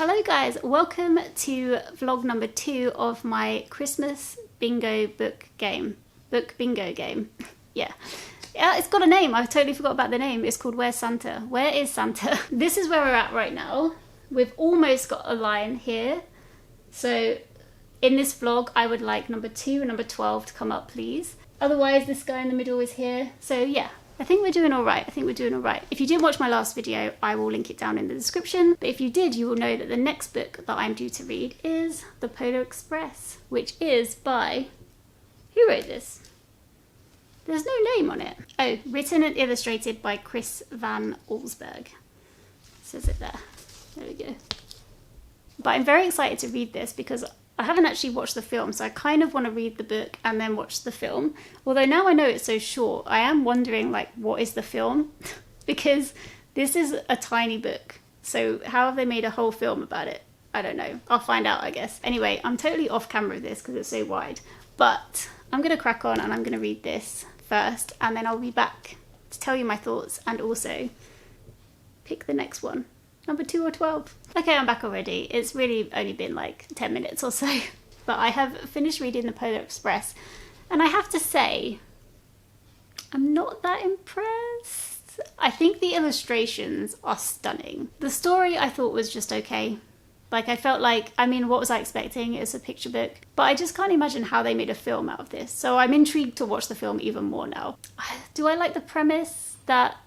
Hello guys, welcome to vlog number 2 of my Christmas bingo book bingo game. Yeah, it's got a name. I totally forgot about the name. It's called Where's Santa? Where is Santa? This is where we're at right now. We've almost got a line here. So in this vlog, I would like number 2 and number 12 to come up, please. Otherwise, this guy in the middle is here. So yeah, I think we're doing all right. If you didn't watch my last video, I will link it down in the description. But if you did, you will know that the next book that I'm due to read is The Polar Express, which is by... Who wrote this? There's no name on it. Oh, written and illustrated by Chris Van Allsburg. Says it there. There we go. But I'm very excited to read this because I haven't actually watched the film, so I kind of want to read the book and then watch the film. Although now I know it's so short, I am wondering, like, what is the film? Because this is a tiny book. So how have they made a whole film about it? I don't know. I'll find out, I guess. Anyway, I'm totally off camera with this because it's so wide. But I'm going to crack on and I'm going to read this first, and then I'll be back to tell you my thoughts and also pick the next one. Number 2 or 12. Okay, I'm back already. It's really only been like 10 minutes or so. But I have finished reading The Polar Express. And I have to say, I'm not that impressed. I think the illustrations are stunning. The story I thought was just okay. Like, I felt like, I mean, what was I expecting? It's a picture book. But I just can't imagine how they made a film out of this. So I'm intrigued to watch the film even more now. Do I like the premise that,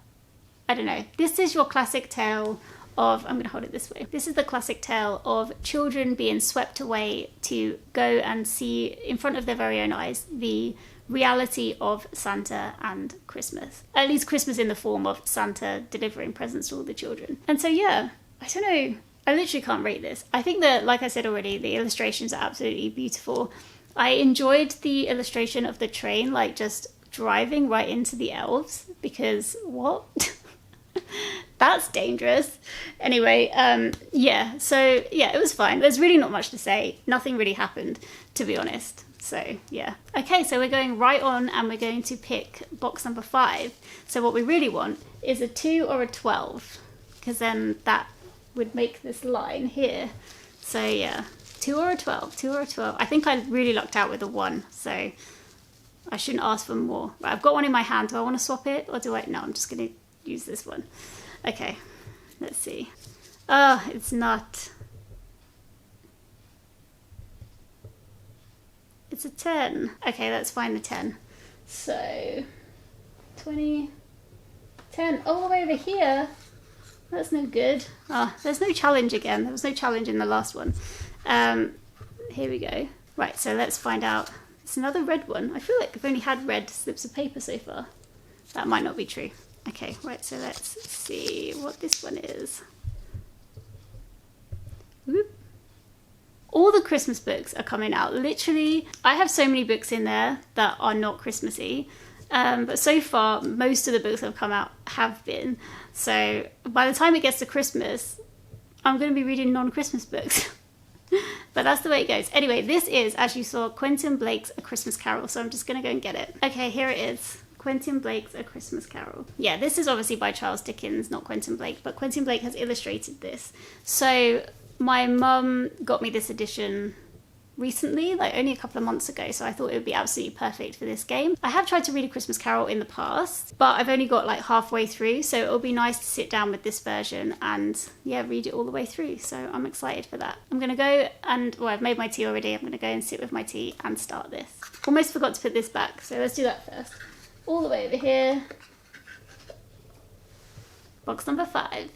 I don't know. This is your classic tale of, I'm going to hold it this way. This is the classic tale of children being swept away to go and see in front of their very own eyes the reality of Santa and Christmas. At least Christmas in the form of Santa delivering presents to all the children. And so yeah, I don't know. I literally can't rate this. I think that, like I said already, the illustrations are absolutely beautiful. I enjoyed the illustration of the train, like just driving right into the elves, because what? That's dangerous. Anyway, yeah, so yeah, it was fine. There's really not much to say. Nothing really happened, to be honest. So yeah. Okay, so we're going right on and we're going to pick box number 5. So what we really want is a 2 or a 12, because then that would make this line here. So yeah, 2 or a 12, 2 or a 12. I think I really lucked out with a 1, so I shouldn't ask for more. Right, I've got one in my hand. Do I want to swap it or do I? No, I'm just going to use this one. Okay, let's see. Oh, it's not. It's a 10. Okay, let's find the 10. So 20, 10, all the way over here. That's no good. Oh, there's no challenge again. There was no challenge in the last one. Here we go. Right, so let's find out. It's another red one. I feel like I've only had red slips of paper so far. That might not be true. Okay, right, so let's see what this one is. Whoop. All the Christmas books are coming out. Literally, I have so many books in there that are not Christmassy. But so far, most of the books that have come out have been. So by the time it gets to Christmas, I'm going to be reading non-Christmas books. But that's the way it goes. Anyway, this is, as you saw, Quentin Blake's A Christmas Carol. So I'm just going to go and get it. Okay, here it is. Quentin Blake's A Christmas Carol. Yeah, this is obviously by Charles Dickens, not Quentin Blake. But Quentin Blake has illustrated this. So my mum got me this edition recently, like only a couple of months ago, so I thought it would be absolutely perfect for this game. I have tried to read A Christmas Carol in the past, but I've only got like halfway through, so it'll be nice to sit down with this version and yeah, read it all the way through, so I'm excited for that. I'm gonna go and, well, I've made my tea already. I'm gonna go and sit with my tea and start this. Almost forgot to put this back, so let's do that first. All the way over here. Box number 5.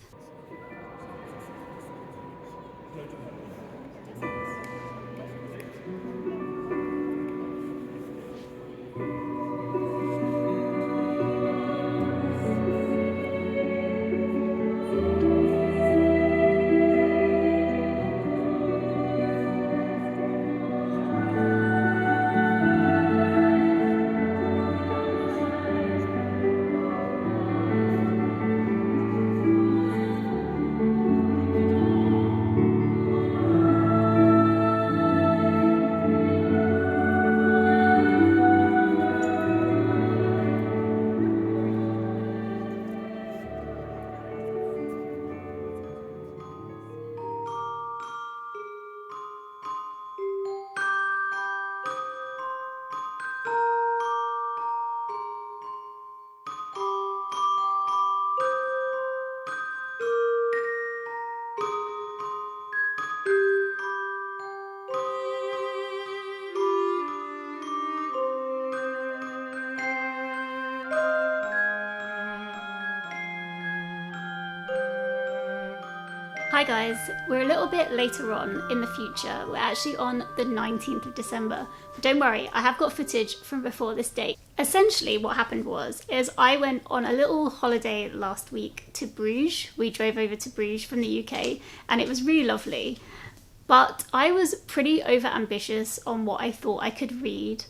guys, we're a little bit later on in the future. We're actually on the 19th of December. But don't worry, I have got footage from before this date. Essentially what happened is I went on a little holiday last week to Bruges. We drove over to Bruges from the UK and it was really lovely. But I was pretty over ambitious on what I thought I could read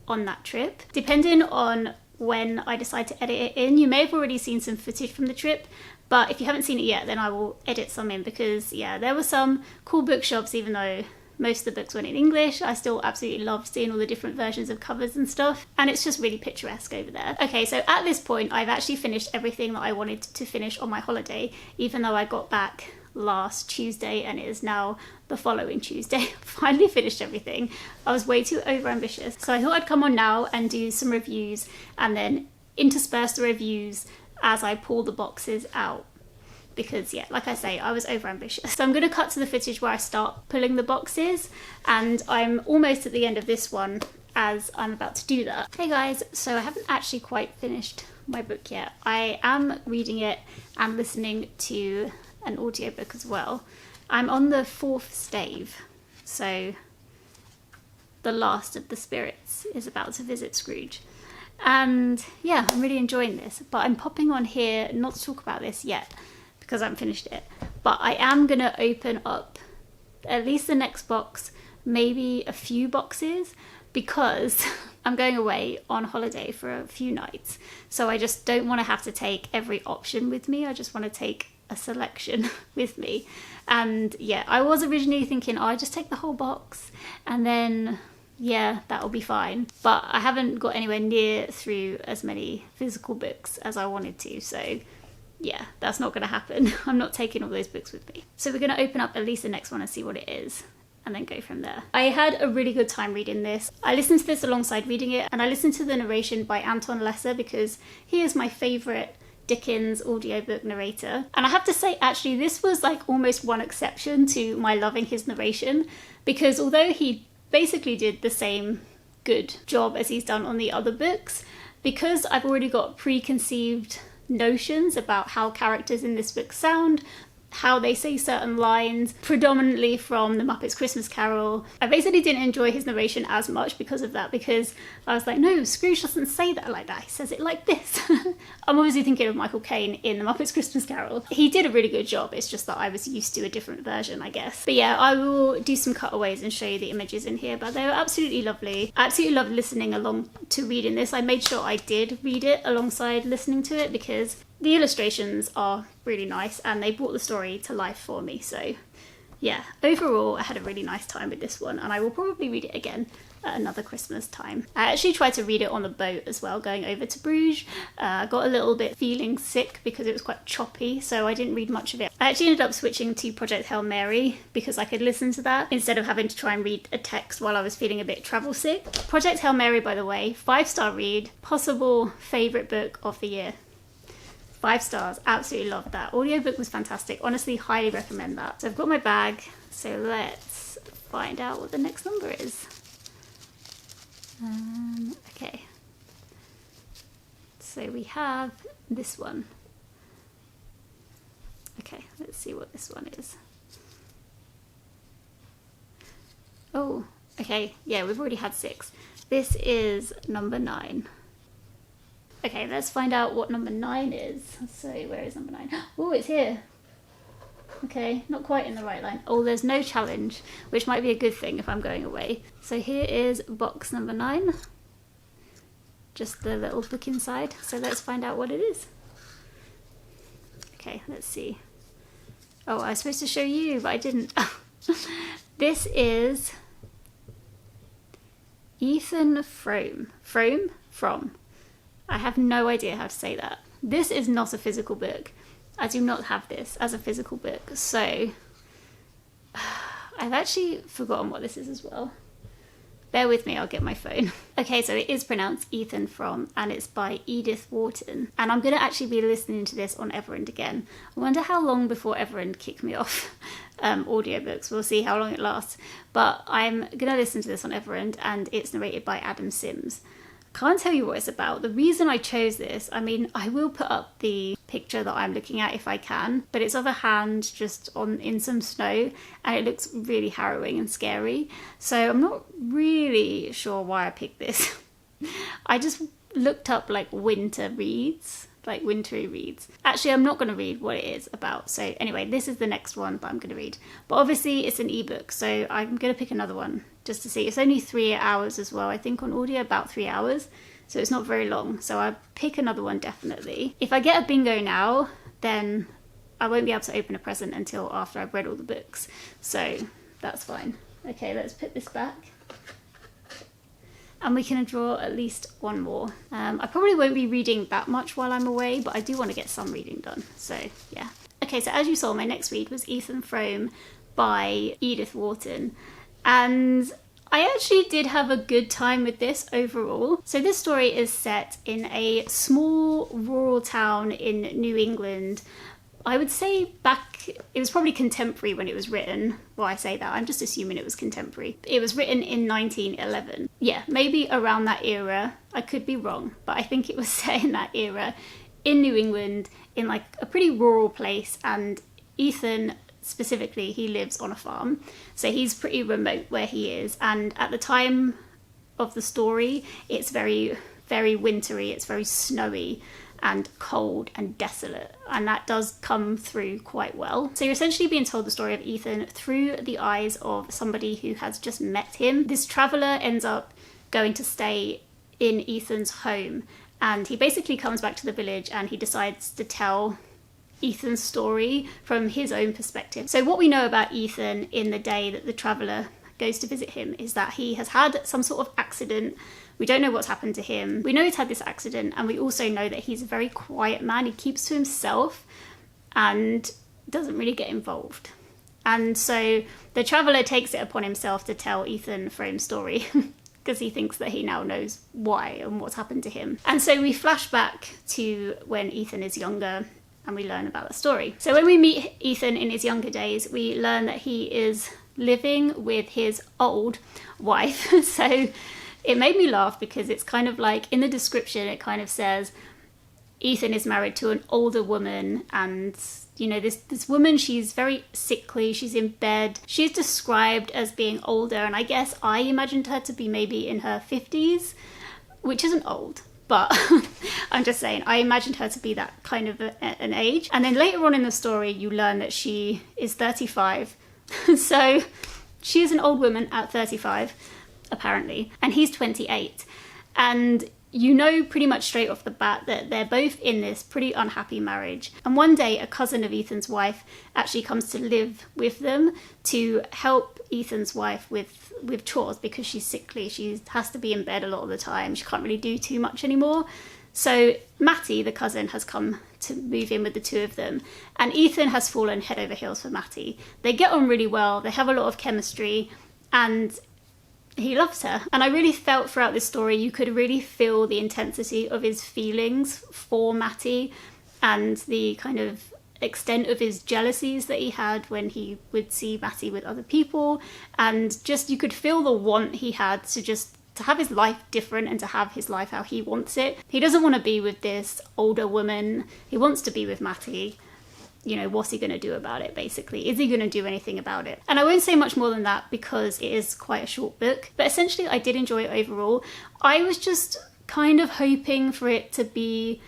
on that trip. Depending on when I decide to edit it in, you may have already seen some footage from the trip, but if you haven't seen it yet, then I will edit some in because yeah, there were some cool bookshops. Even though most of the books weren't in English, I still absolutely loved seeing all the different versions of covers and stuff, and it's just really picturesque over there. Okay, so at this point I've actually finished everything that I wanted to finish on my holiday, even though I got back last Tuesday and it is now the following Tuesday. Finally finished everything. I was way too over ambitious, so I thought I'd come on now and do some reviews and then intersperse the reviews as I pull the boxes out, because yeah, like I say, I was over ambitious. So I'm going to cut to the footage where I start pulling the boxes, and I'm almost at the end of this one as I'm about to do that. Hey guys, so I haven't actually quite finished my book yet. I am reading it and listening to an audiobook as well. I'm on the 4th stave, so the last of the spirits is about to visit Scrooge. And yeah, I'm really enjoying this, but I'm popping on here not to talk about this yet because I haven't finished it. But I am going to open up at least the next box, maybe a few boxes, because I'm going away on holiday for a few nights. So I just don't want to have to take every option with me. I just want to take a selection with me. And yeah, I was originally thinking, oh, I just take the whole box and then yeah, that'll be fine. But I haven't got anywhere near through as many physical books as I wanted to, so yeah, that's not going to happen. I'm not taking all those books with me. So we're going to open up at least the next one and see what it is, and then go from there. I had a really good time reading this. I listened to this alongside reading it, and I listened to the narration by Anton Lesser because he is my favourite Dickens audiobook narrator. And I have to say, actually, this was like almost one exception to my loving his narration, because although he basically did the same good job as he's done on the other books, because I've already got preconceived notions about how characters in this book sound, how they say certain lines, predominantly from The Muppets Christmas Carol. I basically didn't enjoy his narration as much because of that, because I was like, no, Scrooge doesn't say that like that, he says it like this. I'm obviously thinking of Michael Caine in The Muppets Christmas Carol. He did a really good job, it's just that I was used to a different version, I guess. But yeah, I will do some cutaways and show you the images in here, but they were absolutely lovely. I absolutely loved listening along to reading this. I made sure I did read it alongside listening to it because the illustrations are really nice and they brought the story to life for me. So yeah, overall I had a really nice time with this one, and I will probably read it again at another Christmas time. I actually tried to read it on the boat as well, going over to Bruges. I got a little bit feeling sick because it was quite choppy, so I didn't read much of it. I actually ended up switching to Project Hail Mary because I could listen to that instead of having to try and read a text while I was feeling a bit travel sick. Project Hail Mary, by the way, 5-star read, possible favourite book of the year. 5 stars, absolutely loved that. Audiobook was fantastic, honestly highly recommend that. So I've got my bag, so let's find out what the next number is. Okay, so we have this one. Okay, let's see what this one is. Oh, okay, yeah, we've already had 6. This is number 9. Okay, let's find out what number 9 is. So where is number 9? Oh, it's here. Okay, not quite in the right line. Oh, there's no challenge, which might be a good thing if I'm going away. So here is box number 9. Just the little book inside. So let's find out what it is. Okay, let's see. Oh, I was supposed to show you, but I didn't. This is Ethan From. I have no idea how to say that. This is not a physical book. I do not have this as a physical book, so I've actually forgotten what this is as well. Bear with me, I'll get my phone. Okay, so it is pronounced Ethan From, and it's by Edith Wharton. And I'm going to actually be listening to this on Everend again. I wonder how long before Everend kick me off audiobooks. We'll see how long it lasts. But I'm going to listen to this on Everend, and it's narrated by Adam Sims. Can't tell you what it's about. The reason I chose this, I mean, I will put up the picture that I'm looking at if I can, but it's of a hand just in some snow, and it looks really harrowing and scary. So I'm not really sure why I picked this. I just looked up like winter reads, like wintry reads. Actually, I'm not going to read what it is about. So anyway, this is the next one that I'm going to read. But obviously it's an ebook, so I'm going to pick another one just to see. It's only 3 hours as well. I think on audio about 3 hours. So it's not very long. So I'll pick another one definitely. If I get a bingo now, then I won't be able to open a present until after I've read all the books. So that's fine. Okay, let's put this back. And we can draw at least one more. I probably won't be reading that much while I'm away, but I do want to get some reading done. So yeah. Okay, so as you saw, my next read was Ethan Frome by Edith Wharton. And I actually did have a good time with this overall. So this story is set in a small rural town in New England. I would say it was probably contemporary when it was written. Well, I say that, I'm just assuming it was contemporary. It was written in 1911. Yeah, maybe around that era. I could be wrong, but I think it was set in that era in New England, in like a pretty rural place. And Ethan, specifically, he lives on a farm. So he's pretty remote where he is. And at the time of the story, it's very, very wintry. It's very snowy and cold and desolate, and that does come through quite well. So you're essentially being told the story of Ethan through the eyes of somebody who has just met him. This traveller ends up going to stay in Ethan's home, and he basically comes back to the village and he decides to tell Ethan's story from his own perspective. So what we know about Ethan in the day that the traveller goes to visit him is that he has had some sort of accident. We don't know what's happened to him. We know he's had this accident, and we also know that he's a very quiet man. He keeps to himself and doesn't really get involved. And so the traveller takes it upon himself to tell Ethan Frome's story because he thinks that he now knows why and what's happened to him. And so we flash back to when Ethan is younger and we learn about the story. So when we meet Ethan in his younger days, we learn that he is living with his old wife. So it made me laugh because it's kind of like in the description, it kind of says Ethan is married to an older woman, and you know, this woman, she's very sickly, she's in bed. She's described as being older, and I guess I imagined her to be maybe in her 50s, which isn't old, but I'm just saying, I imagined her to be that kind of an age. And then later on in the story, you learn that she is 35. So she is an old woman at 35. Apparently, and he's 28, and you know pretty much straight off the bat that they're both in this pretty unhappy marriage. And one day a cousin of Ethan's wife actually comes to live with them to help Ethan's wife with chores because she's sickly. She has to be in bed a lot of the time. She can't really do too much anymore. So Matty, the cousin, has come to move in with the two of them, and Ethan has fallen head over heels for Matty. They get on really well, they have a lot of chemistry, and he loves her. And I really felt throughout this story, you could really feel the intensity of his feelings for Matty and the kind of extent of his jealousies that he had when he would see Matty with other people. And just, you could feel the want he had to have his life different and to have his life how he wants it. He doesn't want to be with this older woman. He wants to be with Matty. You know, what's he going to do about it, basically? Is he going to do anything about it? And I won't say much more than that because it is quite a short book. But essentially, I did enjoy it overall. I was just kind of hoping for it to be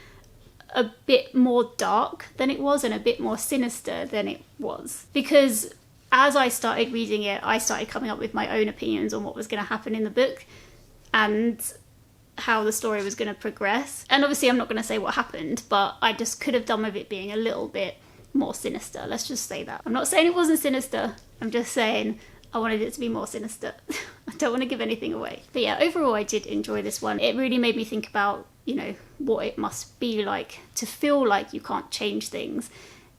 a bit more dark than it was and a bit more sinister than it was. Because as I started reading it, I started coming up with my own opinions on what was going to happen in the book and how the story was going to progress. And obviously, I'm not going to say what happened, but I just could have done with it being a little bit more sinister. Let's just say that. I'm not saying it wasn't sinister. I'm just saying I wanted it to be more sinister. I don't want to give anything away. But yeah, overall I did enjoy this one. It really made me think about, you know, what it must be like to feel like you can't change things,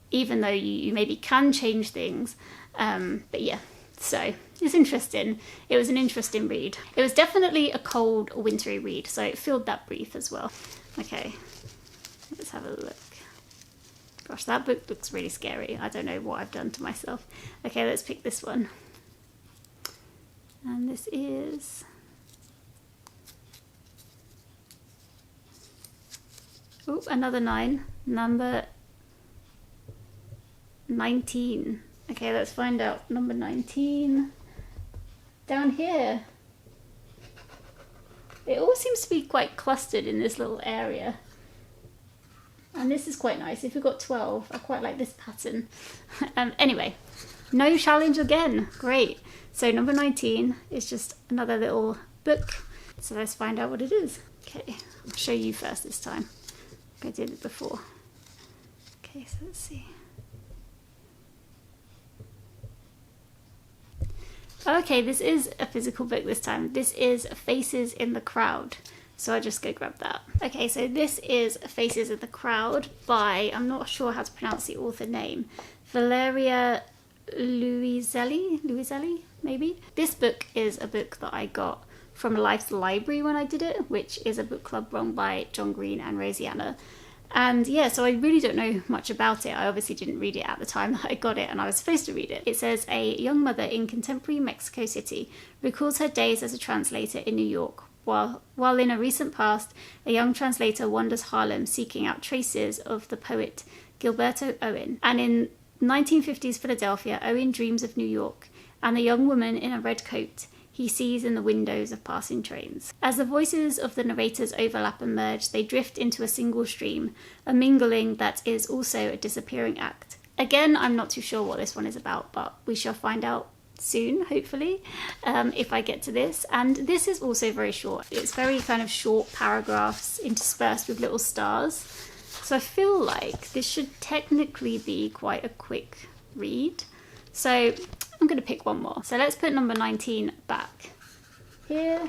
even though you maybe can change things. But yeah, so it's interesting. It was an interesting read. It was definitely a cold, wintry read, so it filled that brief as well. Okay, let's have a look. Gosh, that book looks really scary. I don't know what I've done to myself. Okay, let's pick this one. And this is Oh, another 9. Number 19. Okay, let's find out. Number 19. Down here. It all seems to be quite clustered in this little area. And this is quite nice. If we've got 12, I quite like this pattern. Anyway, no challenge again. Great. So number 19 is just another little book. So let's find out what it is. Okay, I'll show you first this time. I did it before. Okay, so let's see. Okay, this is a physical book this time. This is Faces in the Crowd. So I'll just go grab that. Okay, so this is Faces in the Crowd by, I'm not sure how to pronounce the author name, Valeria Luiselli, maybe? This book is a book that I got from Life's Library when I did it, which is a book club run by John Green and Rosianna. And yeah, so I really don't know much about it. I obviously didn't read it at the time that I got it and I was supposed to read it. It says a young mother in contemporary Mexico City recalls her days as a translator in New York. While in a recent past, a young translator wanders Harlem seeking out traces of the poet Gilberto Owen. And in 1950s Philadelphia, Owen dreams of New York and the young woman in a red coat he sees in the windows of passing trains. As the voices of the narrators overlap and merge, they drift into a single stream, a mingling that is also a disappearing act. Again, I'm not too sure what this one is about, but we shall find out soon, hopefully, if I get to this. And this is also very short. It's very kind of short paragraphs interspersed with little stars. So I feel like this should technically be quite a quick read. So I'm going to pick one more. So let's put number 19 back here.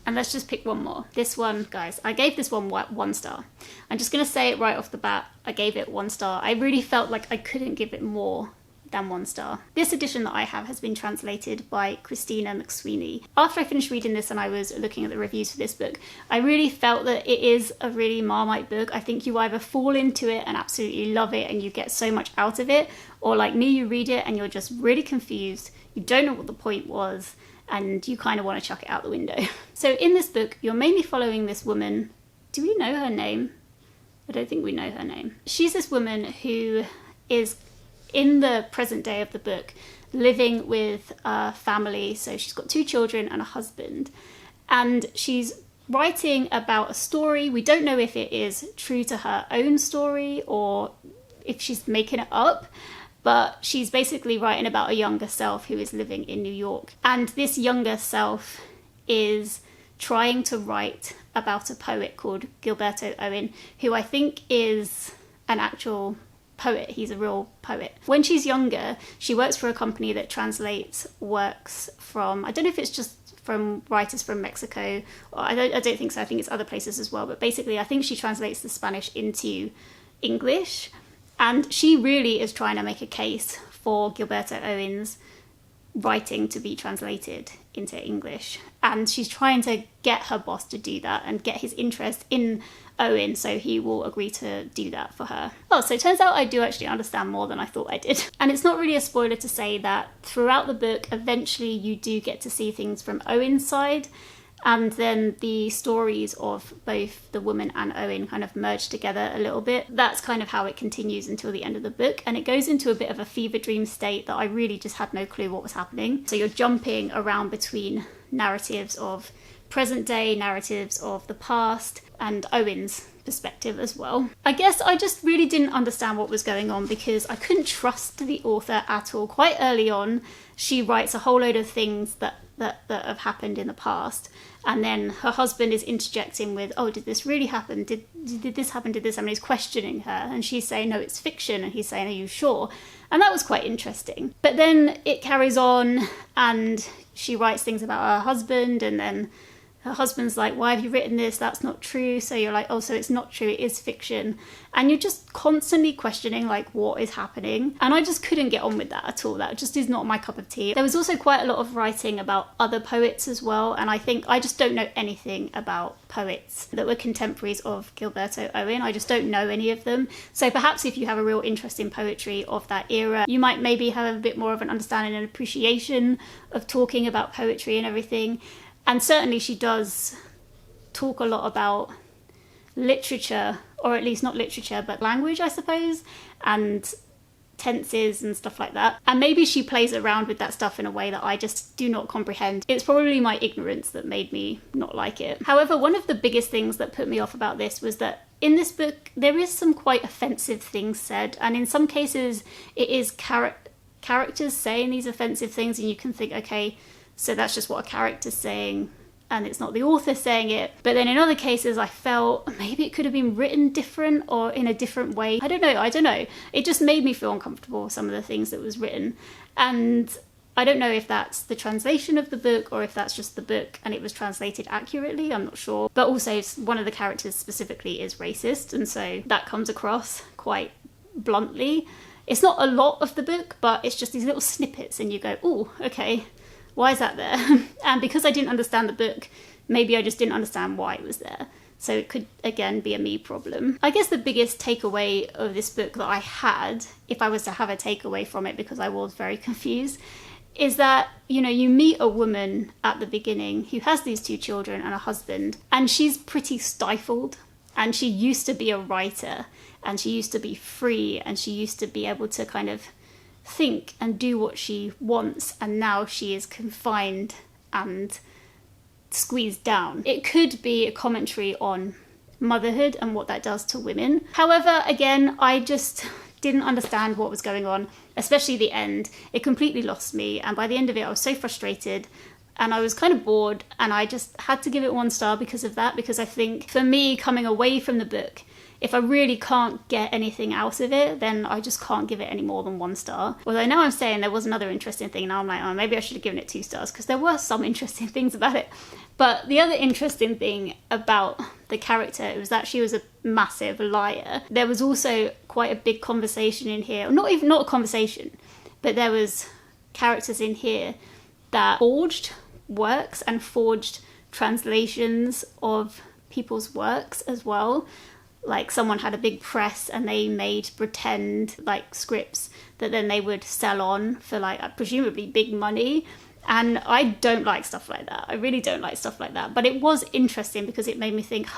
And let's just pick one more. This one, guys, I gave this one 1 star. I'm just going to say it right off the bat. I gave it 1 star. I really felt like I couldn't give it more than 1 star. This edition that I have has been translated by Christina McSweeney. After I finished reading this and I was looking at the reviews for this book, I really felt that it is a really Marmite book. I think you either fall into it and absolutely love it and you get so much out of it, or like me, you read it and you're just really confused, you don't know what the point was, and you kind of want to chuck it out the window. So in this book, you're mainly following this woman. Do we know her name? I don't think we know her name. She's this woman who is in the present day of the book, living with a family. So she's got 2 children and a husband. And she's writing about a story. We don't know if it is true to her own story or if she's making it up. But she's basically writing about a younger self who is living in New York. And this younger self is trying to write about a poet called Gilberto Owen, who I think is an actual poet. He's a real poet. When she's younger, she works for a company that translates works from, I don't know if it's just from writers from Mexico, or I don't think so. I think it's other places as well. But basically, I think she translates the Spanish into English. And she really is trying to make a case for Gilberto Owen's writing to be translated into English. And she's trying to get her boss to do that and get his interest in Owen so he will agree to do that for her. Oh, so it turns out I do actually understand more than I thought I did. And it's not really a spoiler to say that throughout the book, eventually you do get to see things from Owen's side. And then the stories of both the woman and Owen kind of merge together a little bit. That's kind of how it continues until the end of the book. And it goes into a bit of a fever dream state that I really just had no clue what was happening. So you're jumping around between narratives of present day, narratives of the past, and Owen's perspective as well. I guess I just really didn't understand what was going on because I couldn't trust the author at all. Quite early on, she writes a whole load of things that have happened in the past, and then her husband is interjecting with, oh, did this really happen? Did this happen? Did this happen? He's questioning her, and she's saying, no, it's fiction, and he's saying, are you sure? And that was quite interesting. But then it carries on, and she writes things about her husband, and then her husband's like, why have you written this? That's not true. So you're like, oh, so it's not true. It is fiction. And you're just constantly questioning, like, what is happening? And I just couldn't get on with that at all. That just is not my cup of tea. There was also quite a lot of writing about other poets as well. And I think I just don't know anything about poets that were contemporaries of Gilberto Owen. I just don't know any of them. So perhaps if you have a real interest in poetry of that era, you might maybe have a bit more of an understanding and appreciation of talking about poetry and everything. And certainly she does talk a lot about literature, or at least not literature, but language, I suppose, and tenses and stuff like that. And maybe she plays around with that stuff in a way that I just do not comprehend. It's probably my ignorance that made me not like it. However, one of the biggest things that put me off about this was that in this book, there is some quite offensive things said, and in some cases it is characters saying these offensive things, and you can think, okay, so that's just what a character's saying, and it's not the author saying it. But then in other cases, I felt maybe it could have been written different or in a different way. I don't know. It just made me feel uncomfortable with some of the things that was written. And I don't know if that's the translation of the book or if that's just the book and it was translated accurately, I'm not sure. But also one of the characters specifically is racist, and so that comes across quite bluntly. It's not a lot of the book, but it's just these little snippets and you go, oh, okay, why is that there? And because I didn't understand the book, maybe I just didn't understand why it was there. So it could, again, be a me problem. I guess the biggest takeaway of this book that I had, if I was to have a takeaway from it, because I was very confused, is that, you know, you meet a woman at the beginning who has these 2 children and a husband, and she's pretty stifled, and she used to be a writer, and she used to be free, and she used to be able to kind of think and do what she wants, and now she is confined and squeezed down. It could be a commentary on motherhood and what that does to women. However, again, I just didn't understand what was going on, especially the end. It completely lost me, and by the end of it I was so frustrated and I was kind of bored, and I just had to give it 1 star because of that, because I think for me, coming away from the book, if I really can't get anything out of it, then I just can't give it any more than 1 star. Although now I'm saying there was another interesting thing, now I'm like, oh, maybe I should have given it 2 stars, because there were some interesting things about it. But the other interesting thing about the character was that she was a massive liar. There was also quite a big conversation in here, not a conversation, but there was characters in here that forged works and forged translations of people's works as well. Like, someone had a big press and they made pretend like scripts that then they would sell on for like presumably big money. And I don't like stuff like that. I really don't like stuff like that. But it was interesting because it made me think,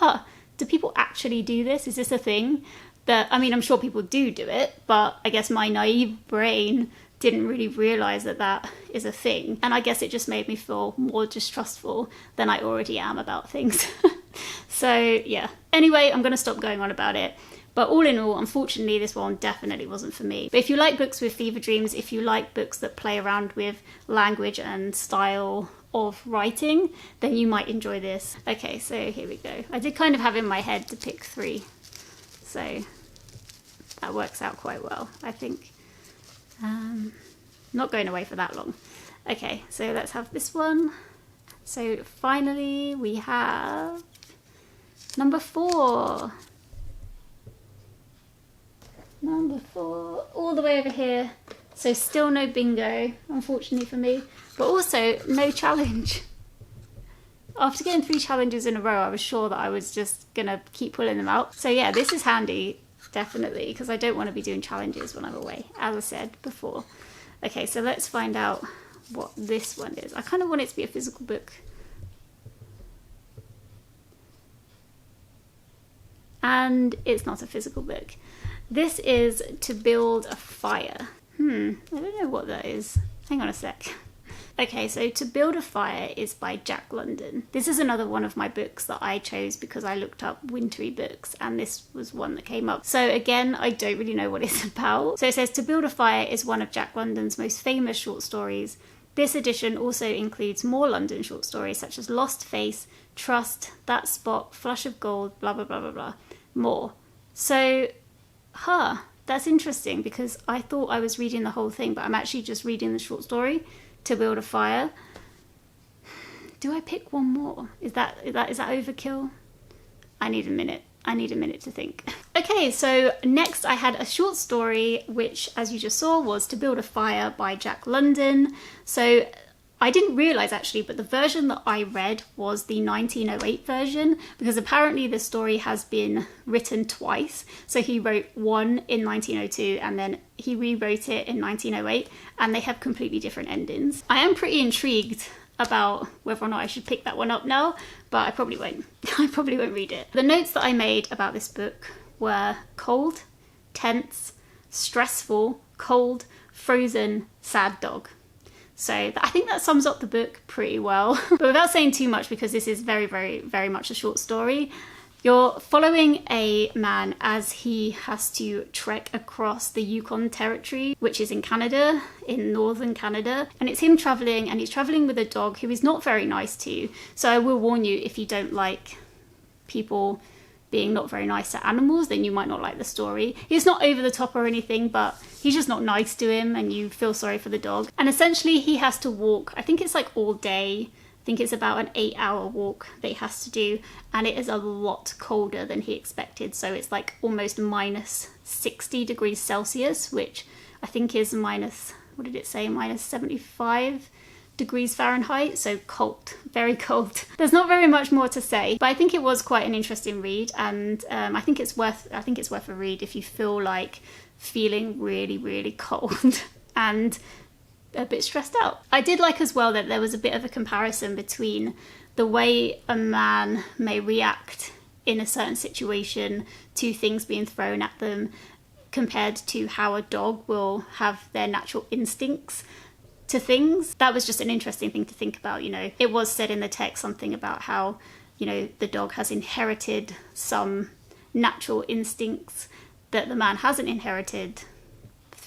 do people actually do this? Is this a thing? I mean, I'm sure people do it, but I guess my naive brain didn't really realise that that is a thing. And I guess it just made me feel more distrustful than I already am about things. So yeah. Anyway, I'm going to stop going on about it. But all in all, unfortunately, this one definitely wasn't for me. But if you like books with fever dreams, if you like books that play around with language and style of writing, then you might enjoy this. Okay, so here we go. I did kind of have in my head to pick 3. So that works out quite well, I think. Not going away for that long. Okay, so let's have this one. So finally we have number 4. Number 4, all the way over here. So still no bingo, unfortunately for me, but also no challenge. After getting 3 challenges in a row, I was sure that I was just gonna keep pulling them out. So yeah, this is handy, definitely, because I don't want to be doing challenges when I'm away, as I said before. Okay, so let's find out what this one is. I kind of want it to be a physical book. And it's not a physical book. This is To Build a Fire. I don't know what that is. Hang on a sec. Okay, so To Build a Fire is by Jack London. This is another one of my books that I chose because I looked up wintry books and this was one that came up. So again, I don't really know what it's about. So it says To Build a Fire is one of Jack London's most famous short stories. This edition also includes more London short stories such as Lost Face, Trust, That Spot, Flush of Gold, blah, blah, blah, blah, blah, more. So, that's interesting because I thought I was reading the whole thing, but I'm actually just reading the short story, To Build a Fire. Do I pick one more? Is that overkill? I need a minute to think. Okay, so next I had a short story, which, as you just saw, was To Build a Fire by Jack London. So I didn't realise actually, but the version that I read was the 1908 version, because apparently the story has been written twice. So he wrote one in 1902 and then he rewrote it in 1908, and they have completely different endings. I am pretty intrigued about whether or not I should pick that one up now, but I probably won't. I probably won't read it. The notes that I made about this book were cold, tense, stressful, cold, frozen, sad dog. So I think that sums up the book pretty well. But without saying too much, because this is very, very, very much a short story, you're following a man as he has to trek across the Yukon Territory, which is in Canada, in northern Canada. And it's him traveling, and he's traveling with a dog who he's not very nice to. So I will warn you, if you don't like people being not very nice to animals, then you might not like the story. He's not over the top or anything, but he's just not nice to him, and you feel sorry for the dog. And essentially he has to walk, I think it's like all day. I think it's about an 8-hour walk that he has to do, and it is a lot colder than he expected. So it's like almost minus 60 degrees Celsius, which I think is minus, what did it say, minus 75 degrees Fahrenheit. So cold, very cold. There's not very much more to say, but I think it was quite an interesting read, and I think it's worth a read if you feel like feeling really, really cold and a bit stressed out. I did like as well that there was a bit of a comparison between the way a man may react in a certain situation to things being thrown at them compared to how a dog will have their natural instincts to things. That was just an interesting thing to think about, you know. It was said in the text something about how, you know, the dog has inherited some natural instincts that the man hasn't inherited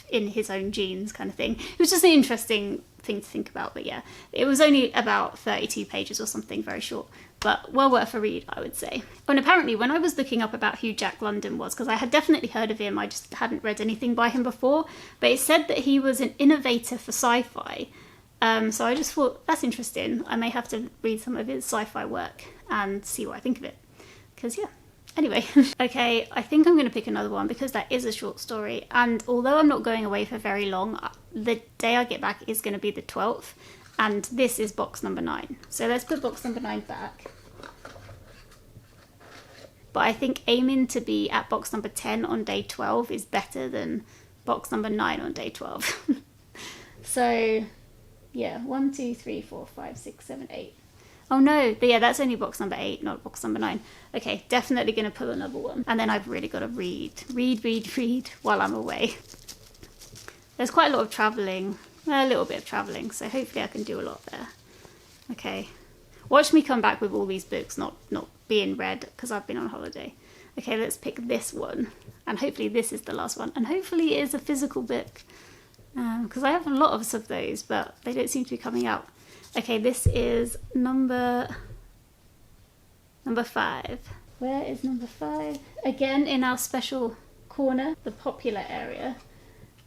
in his own genes, kind of thing. It was just an interesting thing to think about. But yeah, it was only about 32 pages or something, very short, but well worth a read, I would say. And apparently when I was looking up about who Jack London was, because I had definitely heard of him, I just hadn't read anything by him before, but it said that he was an innovator for sci-fi. So I just thought, that's interesting. I may have to read some of his sci-fi work and see what I think of it, because yeah. Anyway, okay, I think I'm going to pick another one because that is a short story, and although I'm not going away for very long, the day I get back is going to be the 12th, and this is box number 9. So let's put box number 9 back. But I think aiming to be at box number 10 on day 12 is better than box number 9 on day 12. So, yeah, 1, 2, 3, 4, 5, 6, 7, 8. Oh no, yeah, that's only box number 8, not box number 9. Okay, definitely going to pull another one. And then I've really got to read while I'm away. There's quite a lot of travelling, a little bit of travelling, so hopefully I can do a lot there. Okay, watch me come back with all these books not being read because I've been on holiday. Okay, let's pick this one, and hopefully this is the last one, and hopefully it is a physical book, because I have a lot of those, but they don't seem to be coming out. Okay, this is number 5. Where is number 5? Again, in our special corner, the popular area.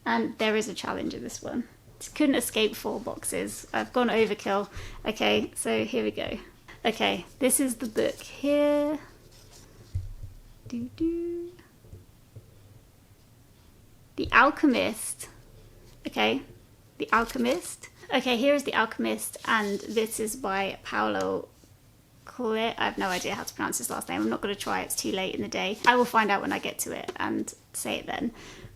And there is a challenge in this one. Just couldn't escape 4 boxes. I've gone overkill. Okay, so here we go. Okay, this is the book here. The Alchemist. Okay, The Alchemist. Okay, here is The Alchemist, and this is by Paulo Coelho. I have no idea how to pronounce his last name. I'm not going to try, it's too late in the day. I will find out when I get to it and say it then.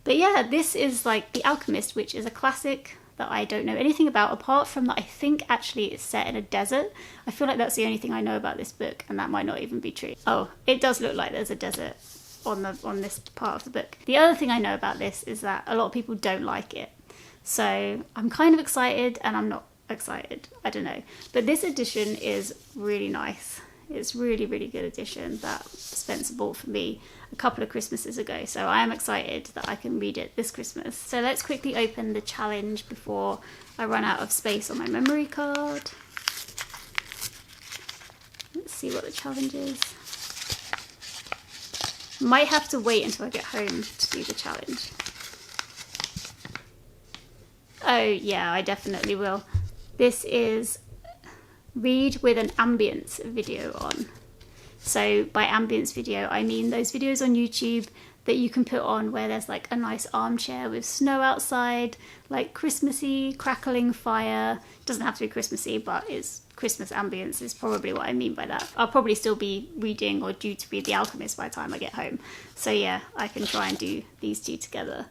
But yeah, this is like The Alchemist, which is a classic that I don't know anything about, apart from that I think actually it's set in a desert. I feel like that's the only thing I know about this book, and that might not even be true. Oh, it does look like there's a desert on this part of the book. The other thing I know about this is that a lot of people don't like it. So I'm kind of excited and I'm not excited. I don't know. But this edition is really nice. It's really, really good edition that Spencer bought for me a couple of Christmases ago. So I am excited that I can read it this Christmas. So let's quickly open the challenge before I run out of space on my memory card. Let's see what the challenge is. Might have to wait until I get home to do the challenge. Oh yeah, I definitely will. This is read with an ambience video on. So by ambience video, I mean those videos on YouTube that you can put on where there's like a nice armchair with snow outside, like Christmassy, crackling fire. It doesn't have to be Christmassy, but it's Christmas ambience is probably what I mean by that. I'll probably still be reading or due to read The Alchemist by the time I get home. So yeah, I can try and do these two together.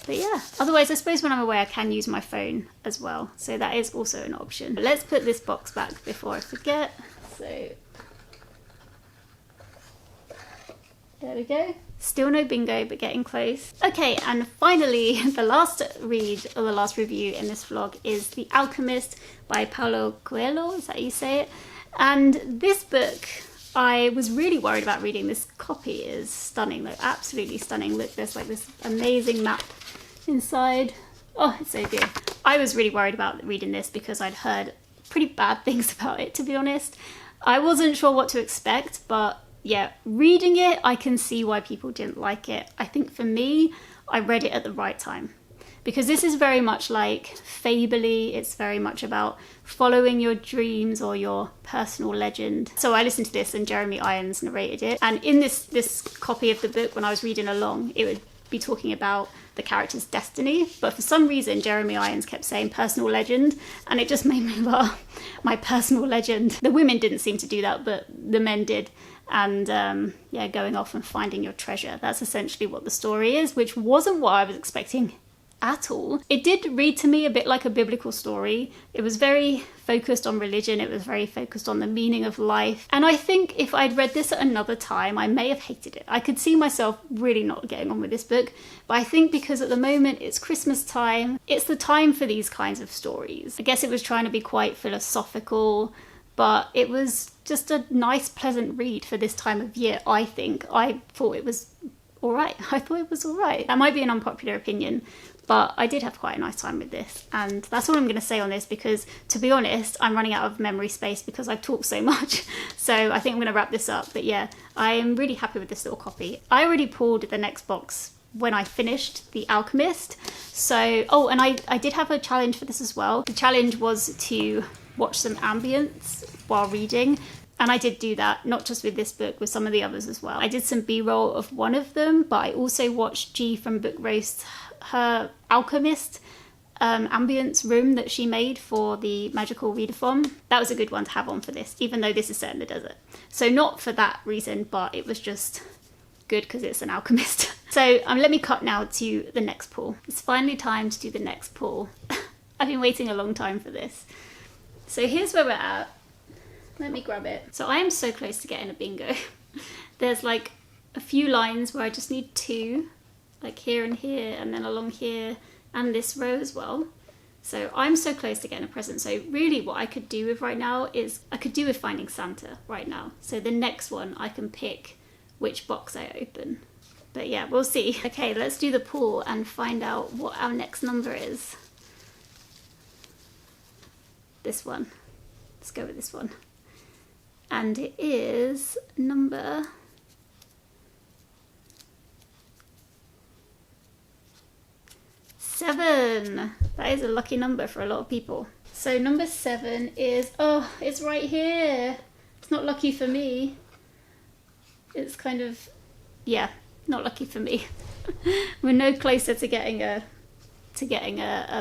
But yeah, otherwise I suppose when I'm away I can use my phone as well. So that is also an option. But let's put this box back before I forget. So there we go. Still no bingo, but getting close. Okay, and finally, the last read or the last review in this vlog is The Alchemist by Paulo Coelho, is that how you say it? And this book, I was really worried about reading. This copy is stunning, like absolutely stunning. Look, there's like this amazing map inside. Oh, it's so good. I was really worried about reading this because I'd heard pretty bad things about it, to be honest. I wasn't sure what to expect, but yeah, reading it, I can see why people didn't like it. I think for me, I read it at the right time. Because this is very much like fable-y. It's very much about following your dreams or your personal legend. So I listened to this and Jeremy Irons narrated it. And in this copy of the book, when I was reading along, it would be talking about the character's destiny. But for some reason, Jeremy Irons kept saying personal legend. And it just made me laugh. My personal legend. The women didn't seem to do that, but the men did. And yeah, going off and finding your treasure. That's essentially what the story is, which wasn't what I was expecting at all. It did read to me a bit like a biblical story. It was very focused on religion. It was very focused on the meaning of life. And I think if I'd read this at another time, I may have hated it. I could see myself really not getting on with this book. But I think because at the moment it's Christmas time, it's the time for these kinds of stories. I guess it was trying to be quite philosophical, but it was just a nice, pleasant read for this time of year, I think. I thought it was all right. That might be an unpopular opinion, but I did have quite a nice time with this. And that's all I'm going to say on this because, to be honest, I'm running out of memory space because I've talked so much. So I think I'm going to wrap this up. But yeah, I'm really happy with this little copy. I already pulled the next box when I finished The Alchemist. So, oh, and I did have a challenge for this as well. The challenge was to watch some ambience while reading. And I did do that, not just with this book, with some of the others as well. I did some B-roll of one of them, but I also watched G from Book Roast, her Alchemist ambience room that she made for the magical readathon. That was a good one to have on for this, even though this is set in the desert. So not for that reason, but it was just good because it's an alchemist. So let me cut now to the next pull. It's finally time to do the next pull. I've been waiting a long time for this. So here's where we're at. Let me grab it. So I am so close to getting a bingo. There's like a few lines where I just need two, like here and here, and then along here, and this row as well. So I'm so close to getting a present. So really what I could do with right now is, I could do with finding Santa right now. So the next one I can pick which box I open. But yeah, we'll see. Okay, let's do the pull and find out what our next number is. This one. Let's go with this one. And it is number 7. That is a lucky number for a lot of people. So number 7 is, oh, it's right here. It's not lucky for me. It's kind of, yeah, not lucky for me. We're no closer to getting a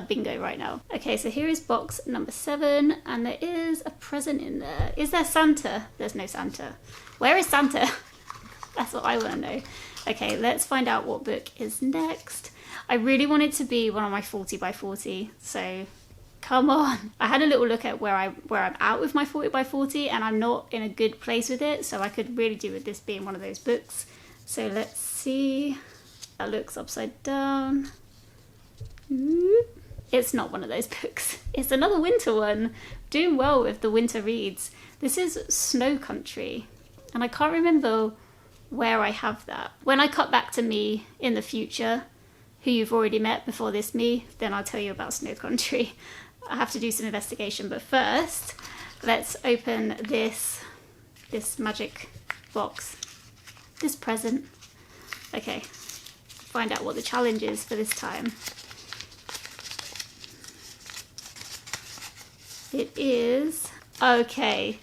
bingo right now. Okay, so here is box number 7, and there is a present in there. Is there Santa? There's no Santa. Where is Santa? That's what I want to know. Okay, let's find out what book is next. I really want it to be one of my 40 by 40, so come on. I had a little look at where I'm at with my 40 by 40, and I'm not in a good place with it, so I could really do with this being one of those books. So let's see. That looks upside down. It's not one of those books. It's another winter one. Doing well with the winter reads. This is Snow Country, and I can't remember where I have that. When I cut back to me in the future, who you've already met before this me, then I'll tell you about Snow Country. I have to do some investigation, but first, let's open this magic box, this present. Okay, find out what the challenge is for this time. It is, okay,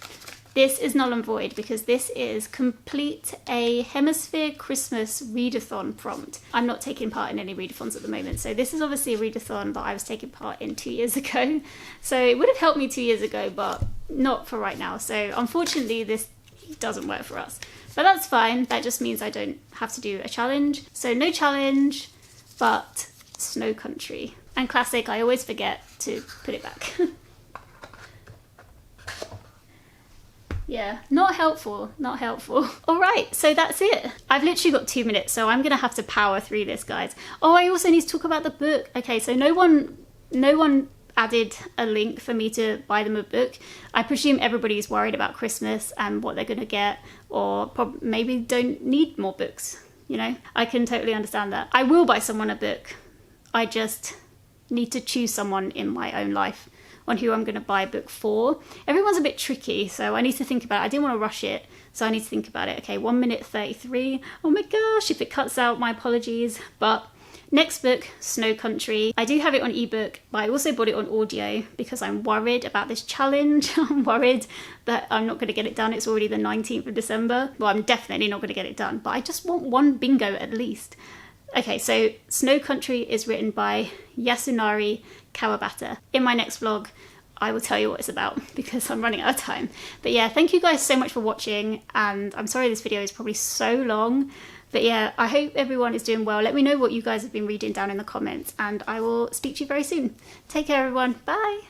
this is null and void because this is complete a Hemisphere Christmas readathon prompt. I'm not taking part in any readathons at the moment, so this is obviously a readathon that I was taking part in 2 years ago. So it would have helped me 2 years ago, but not for right now. So unfortunately this doesn't work for us, but that's fine. That just means I don't have to do a challenge. So no challenge, but Snow Country. And classic, I always forget to put it back. Yeah, not helpful, not helpful. All right, so that's it. I've literally got 2 minutes, so I'm gonna have to power through this, guys. Oh, I also need to talk about the book. Okay, so no one added a link for me to buy them a book. I presume everybody's worried about Christmas and what they're gonna get, or maybe don't need more books, you know? I can totally understand that. I will buy someone a book. I just need to choose someone in my own life on who I'm going to buy a book for. Everyone's a bit tricky, so I need to think about it. I didn't want to rush it, so I need to think about it. Okay, 1 minute 33. Oh my gosh, if it cuts out, my apologies. But next book, Snow Country. I do have it on ebook, but I also bought it on audio because I'm worried about this challenge. I'm worried that I'm not going to get it done. It's already the 19th of December. Well, I'm definitely not going to get it done, but I just want one bingo at least. Okay, so Snow Country is written by Yasunari Kawabata. In my next vlog, I will tell you what it's about because I'm running out of time. But yeah, thank you guys so much for watching, and I'm sorry this video is probably so long. But yeah, I hope everyone is doing well. Let me know what you guys have been reading down in the comments, and I will speak to you very soon. Take care, everyone. Bye.